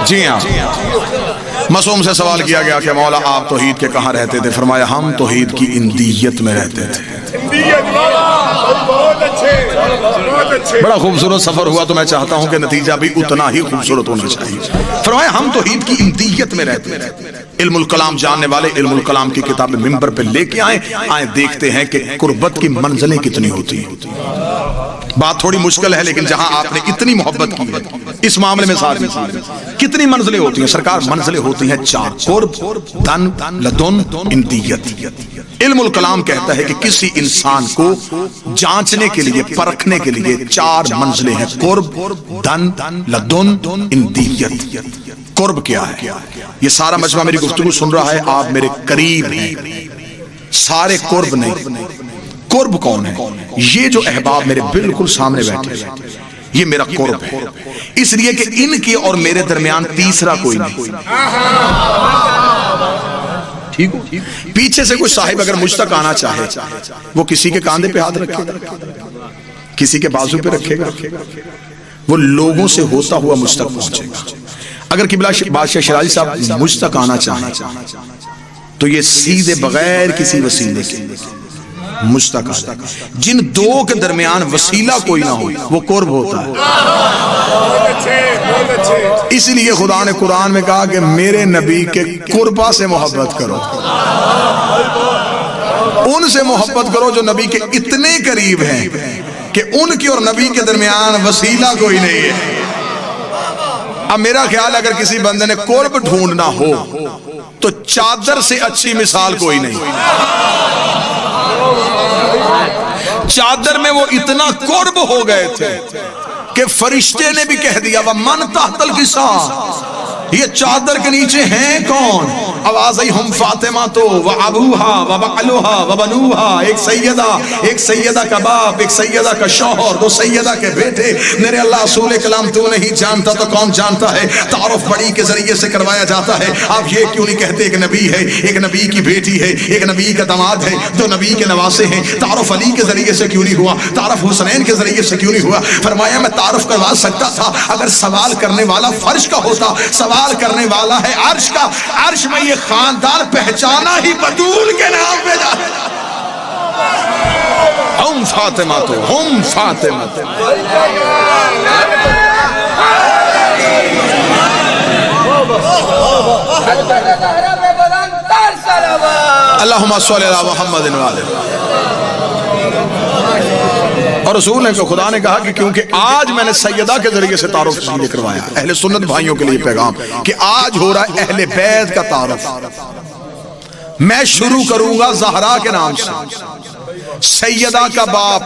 جی ہاں، معصوم سے سوال کیا گیا کہ مولا آپ توحید کے کہاں رہتے تھے؟ فرمایا ہم توحید کی اندیت میں رہتے تھے۔ بڑا خوبصورت سفر ہوا، تو میں چاہتا ہوں کہ نتیجہ بھی اتنا ہی خوبصورت ہونا چاہیے۔ فرمایا ہم توحید کی اندیت میں رہتے تھے۔ علم الکلام جاننے والے علم الکلام کی کتاب ممبر پہ لے کے آئیں دیکھتے ہیں کہ قربت کی منزلیں کتنی ہوتی ہیں۔ بات تھوڑی مشکل ہے لیکن جہاں آپ نے اتنی محبت کی ہے اس معاملے میں ساتھ کتنی منزلیں ہوتی ہیں سرکار؟ منزلیں ہوتی ہیں 4: قرب، دن، لدن، اندیت۔ علم الکلام کہتا ہے کہ کسی انسان کو جانچنے کے لیے، پرکھنے کے لیے 4 منزلیں ہیں: قرب، دن، لدن، اندیت۔ قرب کیا ہے؟ یہ سارا مجمع میری گفتگو سن رہا ہے، آپ میرے قریب ہیں، سارے قرب نہیں۔ قرب کون ہے؟ یہ جو احباب میرے بالکل سامنے بیٹھے ہیں یہ میرا قرب ہے، اس لیے کہ ان کے اور میرے درمیان تیسرا کوئی نہیں۔ ٹھیک ہو؟ پیچھے سے کوئی صاحب اگر مجھ تک آنا چاہے وہ کسی کے کاندھے پہ ہاتھ رکھے گا، کسی کے بازو پہ رکھے گا، وہ لوگوں سے ہوتا ہوا مجھ تک پہنچے گا۔ اگر قبلہ بادشاہ شیرازی صاحب مجھ تک آنا چاہیں تو یہ سیدھے بغیر کسی وسیلے کے مشتق جن دو کے درمیان وسیلہ کوئی نہ ہو وہ قرب ہوتا ہے. اس لیے خدا نے قرآن میں کہا کہ میرے نبی کے قربا سے محبت کرو, ان سے محبت کرو جو نبی کے اتنے قریب ہیں کہ ان کی اور نبی کے درمیان وسیلہ کوئی نہیں ہے. اب میرا خیال اگر کسی بندے نے قرب ڈھونڈنا ہو تو چادر سے اچھی مثال کوئی نہیں. چادر میں وہ اتنا قرب ہو گئے تھے کہ فرشتے نے بھی کہہ دیا وَمَنْ تَحْتَ الْقِسَا, یہ چادر کے نیچے ہیں کون؟ آواز آئی ہم فاطمہ تو وَعَبُوهَا وَبَعْلُوهَا وَبَنُوهَا, ایک سیدہ کا باپ, ایک سیدہ کا شوہر, دو سیدہ کے بیٹے. میرے اللہ رسول کلام تو نہیں جانتا تو کون جانتا ہے؟ تعارف بڑی کے ذریعے سے کروایا جاتا ہے. آپ یہ کیوں نہیں کہتے ایک نبی ہے, ایک نبی کی بیٹی ہے, ایک نبی کا داماد ہے, دو نبی کے نواسے ہیں؟ تعارف علی کے ذریعے سے کیوں نہیں ہوا؟ تعارف حسنین کے ذریعے سے کیوں نہیں ہوا؟ فرمایا میں تعارف کروا سکتا تھا اگر سوال کرنے والا فرش کا ہوتا. سوال کرنے والا ہے عرش کا. عرش میں یہ خاندان پہچانا ہی بطول کے نام پہ جاتا. ہم فاطمہ تو ہم فاطمہ تو. اللہم صلی علی محمد وآلہ. اور رسول نے خدا نے کہا کہ کیونکہ آج میں نے سیدہ کے ذریعے سے تعارف سیدھے کروایا. اہل سنت بھائیوں کے لیے پیغام کہ آج ہو رہا ہے اہل بیت کا تعارف. میں شروع کروں گا زہرا کے نام سے, سیدہ کا باپ,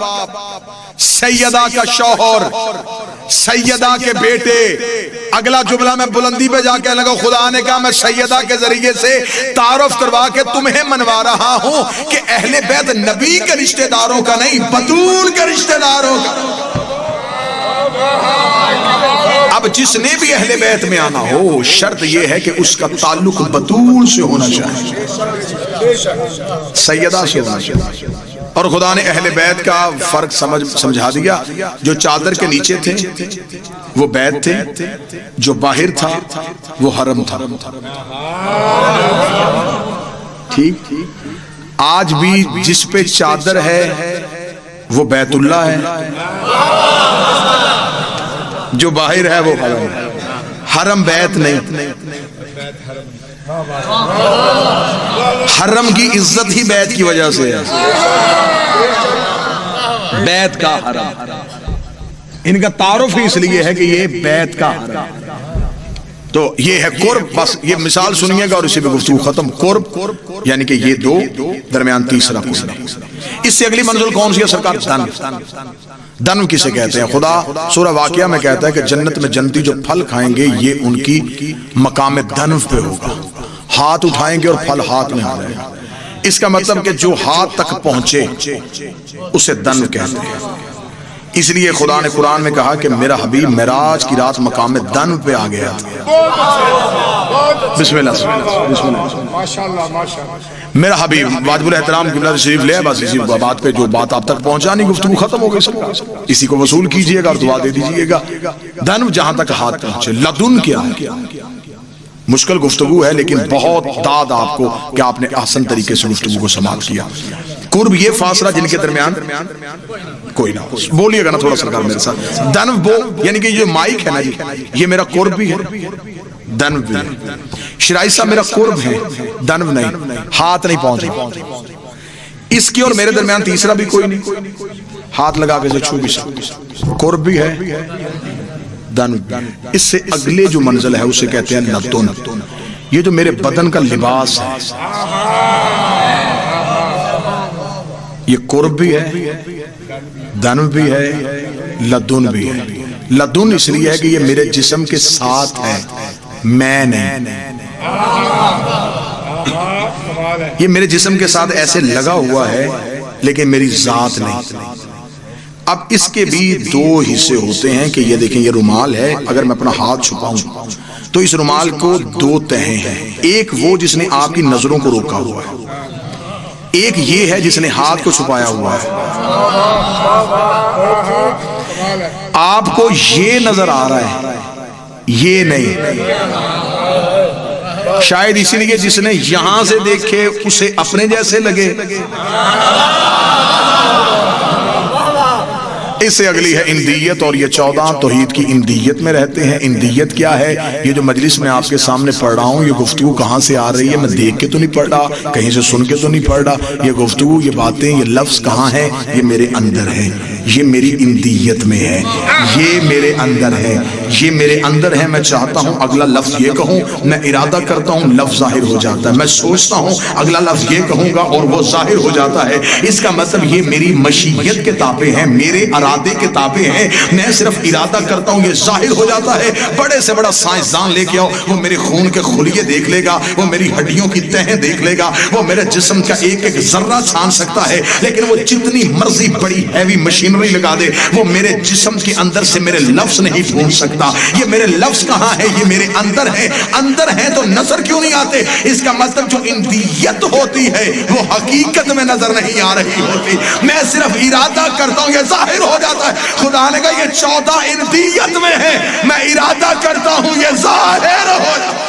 سیدہ کا شوہر, سیدہ کے بیٹے. اگلا جملہ میں بلندی پہ جا کے لگا خدا نے کہا میں سیدہ کے ذریعے سے تعارف کروا کے تمہیں منوا رہا ہوں کہ اہل بیت نبی کے رشتہ داروں کا نہیں, بطول کے رشتہ داروں کا. اب جس نے بھی اہل بیت میں آنا ہو شرط یہ ہے کہ اس کا تعلق بطول سے ہونا چاہیے, سیدہ سے ہونا چاہیے. اور خدا نے اہل بیت کا فرق سمجھا دیا. جو چادر کے نیچے تھے وہ بیت تھے, جو باہر تھا وہ حرم تھا. ٹھیک. آج بھی جس پہ چادر ہے وہ بیت اللہ ہے, جو باہر ہے وہ حرم ہے. حرم بیت نہیں. حرم کی عزت ہی بیت کی وجہ سے ہے. بیت کا حرم, ان کا تعارف ہی اس لیے ہے کہ یہ بیت کا حرم. تو یہ ہے قرب. بس یہ مثال سنیے گا اور اسی پہ گفتگو ختم. قرب یعنی کہ یہ دو درمیان تیسرا قرب. اس سے اگلی منزل کون سی ہے سرکار؟ دن. دن کسے کہتے ہیں؟ خدا سورہ واقعہ میں کہتا ہے کہ جنت میں جنتی جو پھل کھائیں گے یہ ان کی مقام دنو پہ ہوگا. ہاتھ اٹھائیں گے اور پھل ہاتھ میں آ رہے ہیں. اس کا مطلب کہ جو ہاتھ تک پہنچے اسے دن کہتے ہیں. اس لیے خدا نے قرآن میں کہا کہ میرا حبیب معراج کی رات مقام دن پہ آ گیا. بسم اللہ میرا حبیب واجب الاحترام قبلہ تشریف لے. بس اسی بات پہ جو بات آپ تک پہنچانی گفتگو ختم ہو گئی. اسی کو وصول کیجئے گا اور دعا دے دیجئے گا. دن جہاں تک ہاتھ پہنچے. لدن کیا ہے؟ مشکل گفتگو ہے لیکن بہت داد آپ کو کہ آپ نے احسن طریقے سے گفتگو کو سماعت کیا. قرب یہ فاصلہ جن کے درمیان کوئی نہ. بولیے گا نا تھوڑا سرکار میرے ساتھ. دنو بو یعنی کہ یہ مائک ہے نا جی, یہ میرا قرب بھی ہے, دنو بھی ہے. شرائط صاحب میرا قرب ہے, دنو نہیں, ہاتھ نہیں پہنچے. اس کے اور میرے درمیان تیسرا بھی کوئی نہیں, ہاتھ لگا کے چھو بھی سکتے. قرب بھی ہے, دن. اس سے اگلے جو منزل ہے اسے کہتے ہیں لدن. یہ جو میرے بدن کا لباس ہے یہ قرب بھی ہے, دن بھی ہے, لدن بھی ہے. لدن اس لیے ہے کہ یہ میرے جسم کے ساتھ ہے, میں نہیں. یہ میرے جسم کے ساتھ ایسے لگا ہوا ہے لیکن میری ذات نہیں. اب اس کے بھی دو حصے ہوتے ہیں کہ یہ دیکھیں یہ رومال ہے, اگر میں اپنا ہاتھ چھپاؤں تو اس رومال کو دو تہیں ہیں. ایک وہ جس نے آپ کی نظروں کو روکا ہوا ہے, ایک یہ ہے جس نے ہاتھ کو چھپایا ہوا ہے. آپ کو یہ نظر آ رہا ہے, یہ نہیں. شاید اسی لیے جس نے یہاں سے دیکھے اسے اپنے جیسے لگے, اس سے اگلی ہے اندیت، اور یہ 14 توحید کی اندیت میں رہتے ہیں۔ اندیت کیا ہے؟ یہ جو مجلس میں آپ کے سامنے پڑھ رہا ہوں، یہ گفتگو کہاں سے آ رہی ہے؟ میں دیکھ کے تو نہیں پڑھ رہا، کہیں سے سن کے تو نہیں پڑھ رہا، یہ گفتگو، یہ باتیں، یہ لفظ کہاں ہے؟ یہ میرے اندر ہے، یہ میری اندیت میں ہے، یہ میرے اندر ہے، یہ میرے اندر ہے۔ میں چاہتا ہوں اگلا لفظ یہ کہوں، میں ارادہ کرتا ہوں لفظ ظاہر ہو جاتا ہے، میں سوچتا ہوں اگلا لفظ یہ کہوں گا اور وہ ظاہر ہو جاتا ہے۔ اس کا مطلب یہ میری مشیت کے تابع ہیں، میرے ارادے کے تابع ہیں۔ میں صرف ارادہ کرتا ہوں، یہ ظاہر ہو جاتا ہے۔ بڑے سے بڑا سائنسدان لے کے آؤ، وہ میرے خون کے خلیے دیکھ لے گا، وہ میری ہڈیوں کی تہیں دیکھ لے گا، وہ میرے جسم کا ایک ایک ذرہ چھان سکتا ہے، لیکن وہ جتنی مرضی بڑی ہیوی مشینری لگا دے، وہ میرے جسم کے اندر سے میرے لفظ نہیں ڈھونڈ سکتا۔ یہ میرے لفظ کہاں ہے؟ یہ میرے اندر ہے۔ اندر ہے تو نظر کیوں نہیں آتے؟ اس کا مطلب جو اندیت ہوتی ہے وہ حقیقت میں نظر نہیں آ رہی ہوتی، میں صرف ارادہ کرتا ہوں، یہ ظاہر ہو جاتا ہے۔ خدا نے کہا یہ 14 اندیت میں ہے، میں ارادہ کرتا ہوں، یہ ظاہر ہو جاتا ہے۔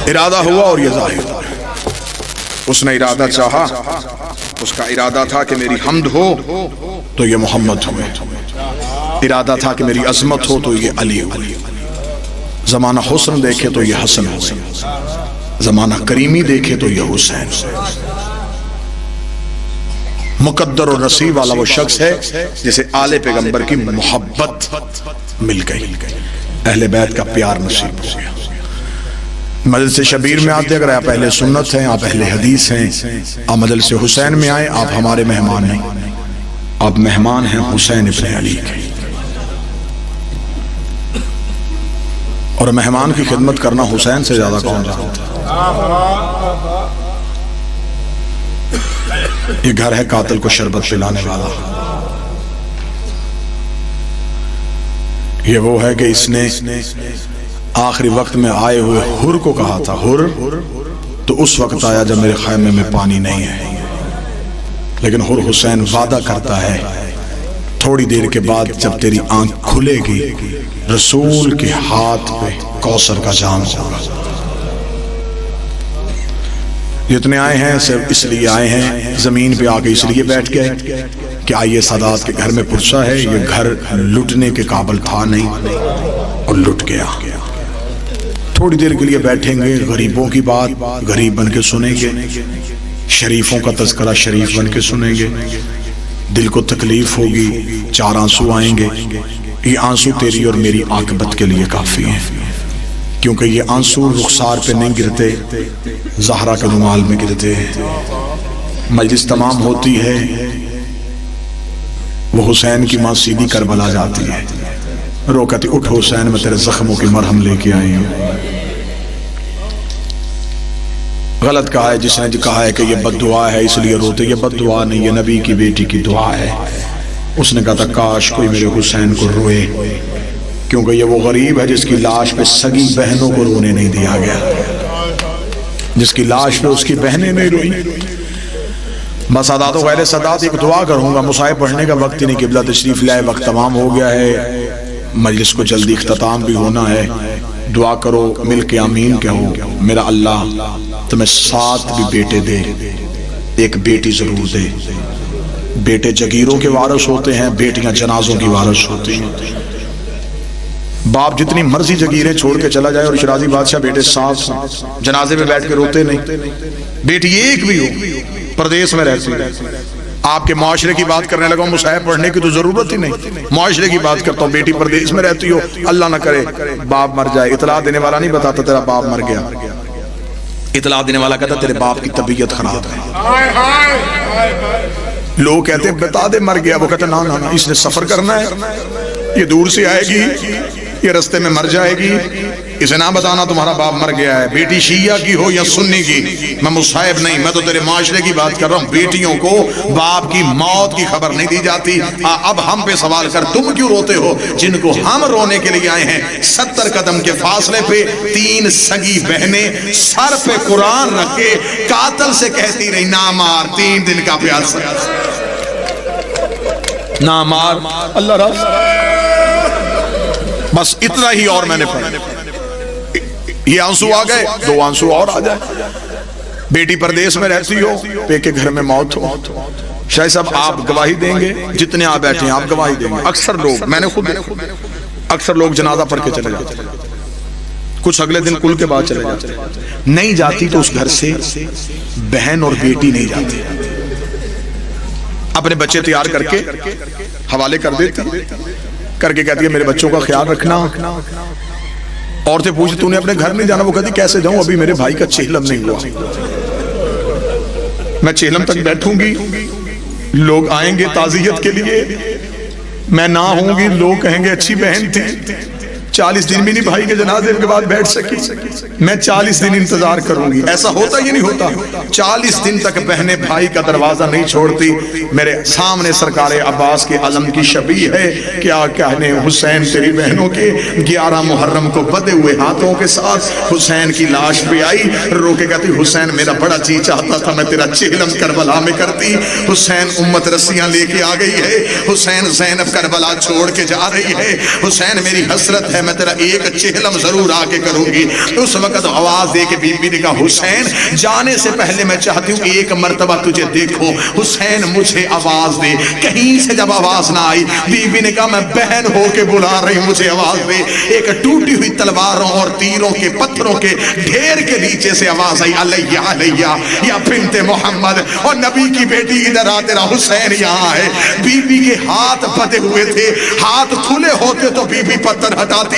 ارادہ ہوا اور یہ ظاہر ہوا۔ اس نے ارادہ چاہا، اس کا ارادہ تھا کہ میری حمد ہو تو یہ محمد ہوئے، ارادہ تھا کہ میری عظمت ہو تو یہ علی ہوئے، زمانہ حسن دیکھے تو یہ حسن ہوئے، زمانہ کریمی دیکھے تو یہ حسین ہوئے۔ مقدر اور نصیب والا وہ شخص ہے جسے آل پیغمبر کی محبت مل گئی، اہل بیت کا پیار نصیب ہو گیا۔ مجلس شبیر میں آتے، اگر آپ اہل سنت ہیں، آپ اہل حدیث ہیں، آپ مجلس حسین میں آئے، آپ ہمارے مہمان ہیں، آپ مہمان ہیں حسین ابن علی کے، اور مہمان کی خدمت کرنا حسین سے زیادہ کون جانتا ہے؟ یہ گھر ہے قاتل کو شربت پلانے والا، یہ وہ ہے کہ اس نے آخری وقت میں آئے ہوئے حر کو کہا تھا، حر تو اس وقت آیا جب میرے خیمے میں پانی نہیں ہے، لیکن حر حسین وعدہ کرتا ہے تھوڑی دیر کے بعد جب تیری آنکھ کھلے گی رسول کے ہاتھ پہ کوثر کا جام ہوگا۔ جتنے آئے ہیں صرف اس لیے آئے ہیں، زمین پہ آگے اس لیے بیٹھ گئے کہ آئیے سادات کے گھر میں پرسا ہے، یہ گھر لٹنے کے قابل تھا نہیں اور لٹ گیا۔ تھوڑی دیر کے لیے بیٹھیں گے، غریبوں کی بات غریب بن کے سنیں گے، شریفوں کا تذکرہ شریف بن کے سنیں گے، دل کو تکلیف ہوگی، 4 آنسو آئیں گے، یہ آنسو تیری اور میری عاقبت کے لیے کافی ہیں، کیونکہ یہ آنسو رخسار پہ نہیں گرتے، زہرا کے رومال میں گرتے ہیں۔ مجلس تمام ہوتی ہے، وہ حسین کی ماں سیدھی کربلا جاتی ہے، رو کہتی اٹھ حسین میں تیرے زخموں کی مرہم لے کے آئی ہوں۔ غلط کہا ہے جس نے کہا ہے کہ یہ بد دعا ہے اس لیے روتے، یہ بد دعا نہیں، یہ نبی کی بیٹی کی دعا ہے۔ اس نے کہا تھا کاش کوئی میرے حسین کو روئے، کیونکہ یہ وہ غریب ہے جس کی لاش پہ سگی بہنوں کو رونے نہیں دیا گیا، جس کی لاش پہ اس کی بہنیں نہیں روئی۔ بس سادات و غیر سادات ایک دعا کروں گا، مصائب پڑھنے کا وقت ہی نہیں، قبلہ تشریف لائے، وقت تمام ہو گیا ہے، مجلس کو جلدی اختتام بھی ہونا ہے۔ دعا کرو، مل کے آمین کہو، میرا اللہ تمہیں 7 بھی بیٹے دے، ایک بیٹی ضرور دے۔ بیٹے جگیروں کے وارث ہوتے ہیں، بیٹیاں جنازوں کی وارث ہوتی ہیں۔ باپ جتنی مرضی جگیریں چھوڑ کے چلا جائے اور شرازی بادشاہ بیٹے 7 جنازے میں بیٹھ کے روتے نہیں، بیٹی ایک بھی ہو پردیس میں رہتی ہے۔ آپ کے معاشرے کی بات کرنے لگا، مصائب پڑھنے کی تو ضرورت ہی نہیں، معاشرے کی بات کرتا ہوں، بیٹی پردیس میں رہتی ہو، اللہ نہ کرے باپ مر جائے، اطلاع دینے والا نہیں بتاتا تیرا باپ مر گیا، اطلاع دینے والا کہتا تیرے باپ کی طبیعت خراب ہے۔ لوگ کہتے ہیں بتا دے مر گیا، وہ کہتا نا نا نا، اس نے سفر کرنا ہے، یہ دور سے آئے گی، یہ رستے میں مر جائے گی، اسے نہ بتانا تمہارا باپ مر گیا ہے۔ بیٹی شیعہ کی ہو یا سنی کی، میں مصائب نہیں، میں تو تیرے معاشرے کی بات کر رہا ہوں۔ بیٹیوں کو باپ کی موت کی خبر نہیں دی جاتی۔ اب ہم پہ سوال کر، تم کیوں روتے ہو؟ جن کو ہم رونے کے لیے آئے ہیں، 70 قدم کے فاصلے پہ 3 سگی بہنیں سر پہ قرآن رکھ کے قاتل سے کہتی رہی نہ مار، 3 دن کا پیاسا نہ مار، اللہ راست، بس اتنا ہی اور میں نے پڑھا۔ یہ آنسو آ گئے، 2 آنسو اور آ جائے۔ بیٹی پردیس میں رہتی ہو، پے کے گھر میں موت ہو، شاہ صاحب آپ گواہی دیں گے، جتنے آپ بیٹھے ہیں آپ گواہی دیں گے۔ اکثر لوگ، میں نے خود اکثر لوگ جنازہ پڑھ کے چلے جاتے ہیں، کچھ اگلے دن کل کے بعد چلے جاتے ہیں۔ نہیں جاتی تو اس گھر سے بہن اور بیٹی نہیں جاتی، اپنے بچے تیار کر کے حوالے کر دیتی، کر کے کہتی ہے میرے بچوں کا خیال رکھنا۔ عورتیں پوچھتی تو نے اپنے گھر نہیں جانا؟ وہ کہتی کیسے جاؤں، ابھی میرے بھائی کا چہلم نہیں ہوا، میں چہلم تک بیٹھوں گی، لوگ آئیں گے تعزیت کے لیے، میں نہ ہوں گی، لوگ کہیں گے اچھی بہن تھی، 40 دن بھی نہیں بھائی کے جنازے کے بعد بیٹھ سکی، میں 40 دن انتظار کروں گی۔ ایسا ہوتا یہ نہیں ہوتا، 40 دن تک بہنیں بھائی کا دروازہ نہیں چھوڑتی۔ میرے سامنے سرکار عباس کے علم کی شبیہ ہے، کیا کہنے حسین تیری بہنوں کے 11 محرم کو بدے ہوئے ہاتھوں کے ساتھ حسین کی لاش پہ آئی، رو کے کہتی حسین میرا بڑا جی چاہتا تھا میں تیرا چہلم کربلا میں کرتی، حسین امت رسیاں لے کے آ گئی ہے، حسین زینب کربلا چھوڑ کے جا رہی ہے، حسین میری حسرت ہے میں تیرا ایک چہلم ضرور آگے کروں گی۔ اس وقت آواز دے کے بی بی نے کہا حسین جانے سے پہلے میں چاہتی ہوں ایک مرتبہ تجھے دیکھو، حسین مجھے آواز دے۔ کہیں سے جب آواز نہ آئی، بی بی نے کہا میں بہن ہو کے بلا رہی ہوں، مجھے آواز دے۔ ایک ٹوٹی ہوئی تلواروں اور تیروں کے پتھروں کے ڈھیر کے نیچے سے آواز آئی علیہ علیہ یا بنت محمد، اور نبی کی بیٹی ادھر آ، تیرا حسین یہاں ہے۔ بی بی کے ہاتھ بدے ہوئے تھے، ہاتھ کھلے ہوتے تو بی بی پتھر ہٹاتی،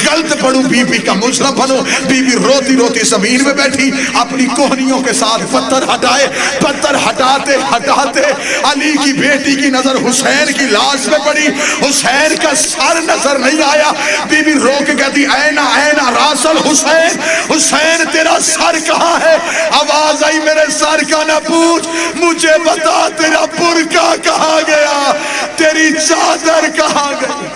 غلط پڑوں بی بی کا مجرم بنو۔ بی بی روتی روتی زمین میں بیٹھی، اپنی کوہنیوں کے ساتھ پتھر ہٹائے، پتھر ہٹاتے ہٹاتے علی کی بیٹی کی نظر حسین کی لاش میں پڑی، حسین کا سر نظر نہیں آیا۔ بی بی رو کے کہتی اینا اینا راس الحسین، حسین تیرا سر کہاں ہے؟ آواز آئی میرے سر کا نہ پوچھ، مجھے بتا تیرا برقع کہاں گیا، تیری چادر کہاں گئی؟